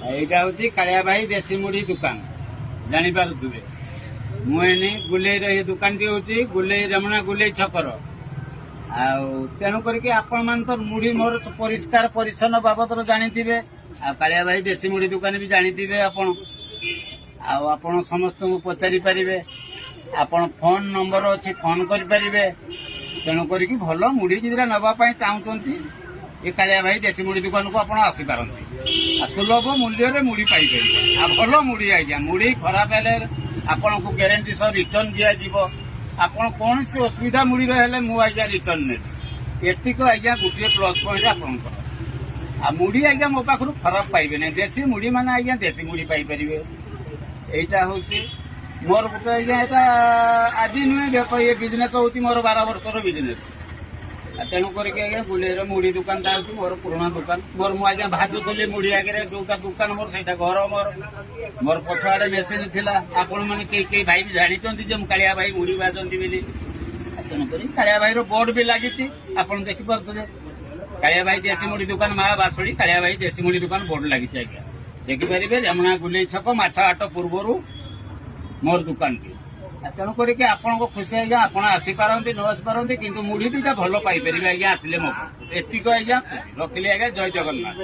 এইটা হচ্ছে কাଳିয়া ভাই দেশী মুড়ি দোকান জানিপাରୁଥିବେ। ମୁଁ ଏଇନେ ଗୁଲେଇର ଏ ଦୋକାନଟି ହଉଛି ଗୁଲେଇ ରମଣା ଗୁଲେଇ ଛକର। ଆଉ ତେଣୁ କରିକି ଆପଣମାନେ ତ ମୁଢି ମୋର ପରିଷ୍କାର ପରିଚ୍ଛନ୍ନ ବାବଦରେ ଜାଣିଥିବେ। ଆଉ କାଳିଆ ଭାଇ ଦେଶୀ ମୁଢି ଦୋକାନ ବି ଜାଣିଥିବେ ଆପଣ। ଆଉ ଆପଣ ସମସ୍ତଙ୍କୁ ପଚାରି ପାରିବେ। ଆପଣ ଫୋନ ନମ୍ବର ଅଛି ଫୋନ କରିପାରିବେ। ତେଣୁ କରିକି ଭଲ ମୁଢି ଯେତେବେଳେ ନେବା ପାଇଁ ଚାହୁଁଛନ୍ତି ଏ କାଳିଆ ଭାଇ ଦେଶୀ ମୁଢି ଦୋକାନକୁ ଆପଣ ଆସିପାରନ୍ତି। ଆଉ ସୁଲଭ ମୂଲ୍ୟରେ ମୁଢି ପାଇପାରିବେ। ଆଉ ଭଲ ମୁଢି ଆଜ୍ଞା, ମୁଢି ଖରାପ ହେଲେ ଆପଣଙ୍କୁ ଗ୍ୟାରେଣ୍ଟି ସହ ରିଟର୍ନ ଦିଆଯିବ। ଆପଣ କୌଣସି ଅସୁବିଧା ମୁଢିରେ ହେଲେ ମୁଁ ଆଜ୍ଞା ରିଟର୍ନ ନେବି। ଏତିକ ଆଜ୍ଞା ଗୋଟିଏ ପ୍ଲସ୍ ପଏଣ୍ଟ ଆପଣଙ୍କର। ଆଉ ମୁଢି ଆଜ୍ଞା ମୋ ପାଖରୁ ଖରାପ ପାଇବେନି। ଦେଶୀ ମୁଢି ମାନେ ଆଜ୍ଞା ଦେଶୀ ମୁଢି ପାଇପାରିବେ। এইটা হচ্ছে মোর গোটে আজ্ঞা এটা আজি নুহে এ বিজনেস হচ্ছে মোর 12 বর্ষর বিজনেস। তেণু করিকি আজ্ঞা গুলেইর মুড়ি দোকানটা হচ্ছে মোর পুরোনা দোকান। মোর মু আজ্ঞা ভাজুলি মুড়ি আগে যোଉটা দোকান মোর সেইটা ঘর মোর পଛ আড়ে মেସିନ ଥିଲା। ଆପଣ ମାନେ କେହି ଭାଇ ବି ଜାଣିଛନ୍ତି ଯେ ମୁଁ କାଳିଆ ଭାଇ ମୁଢି ଭାଜନ୍ତି ବୋଲି। ତେଣୁ କରି କାଳିଆ ଭାଇର ବୋର୍ଡ ବି ଲାଗିଛି ଆପଣ ଦେଖିପାରୁଥିବେ। କାଳିଆ ଭାଇ ଦେଶୀ ମୁଢି ଦୋକାନ ମା ବାସୁଳି କାଳିଆ ଭାଇ ଦେଶୀ ମୁଢି ଦୋକାନ ବୋର୍ଡ ଲାଗିଛି ଆଜ୍ଞା, ଦେଖିପାରିବେ। ଯମୁନା ଗୁଲେଇ ଛକ ମାଛ ହାଟ ପୂର୍ବରୁ ମୋର ଦୋକାନଟି। ତେଣୁ କରିକି ଆପଣଙ୍କ ଖୁସି ଆଜ୍ଞା, ଆପଣ ଆସିପାରନ୍ତି ନ ଆସିପାରନ୍ତି କିନ୍ତୁ ମୁଢି ଦୁଇଟା ଭଲ ପାଇପାରିବେ ଆଜ୍ଞା ଆସିଲେ ମୋ ଏତିକି ଆଜ୍ଞା ରଖିଲି ଆଜ୍ଞା। ଜୟ ଜଗନ୍ନାଥ।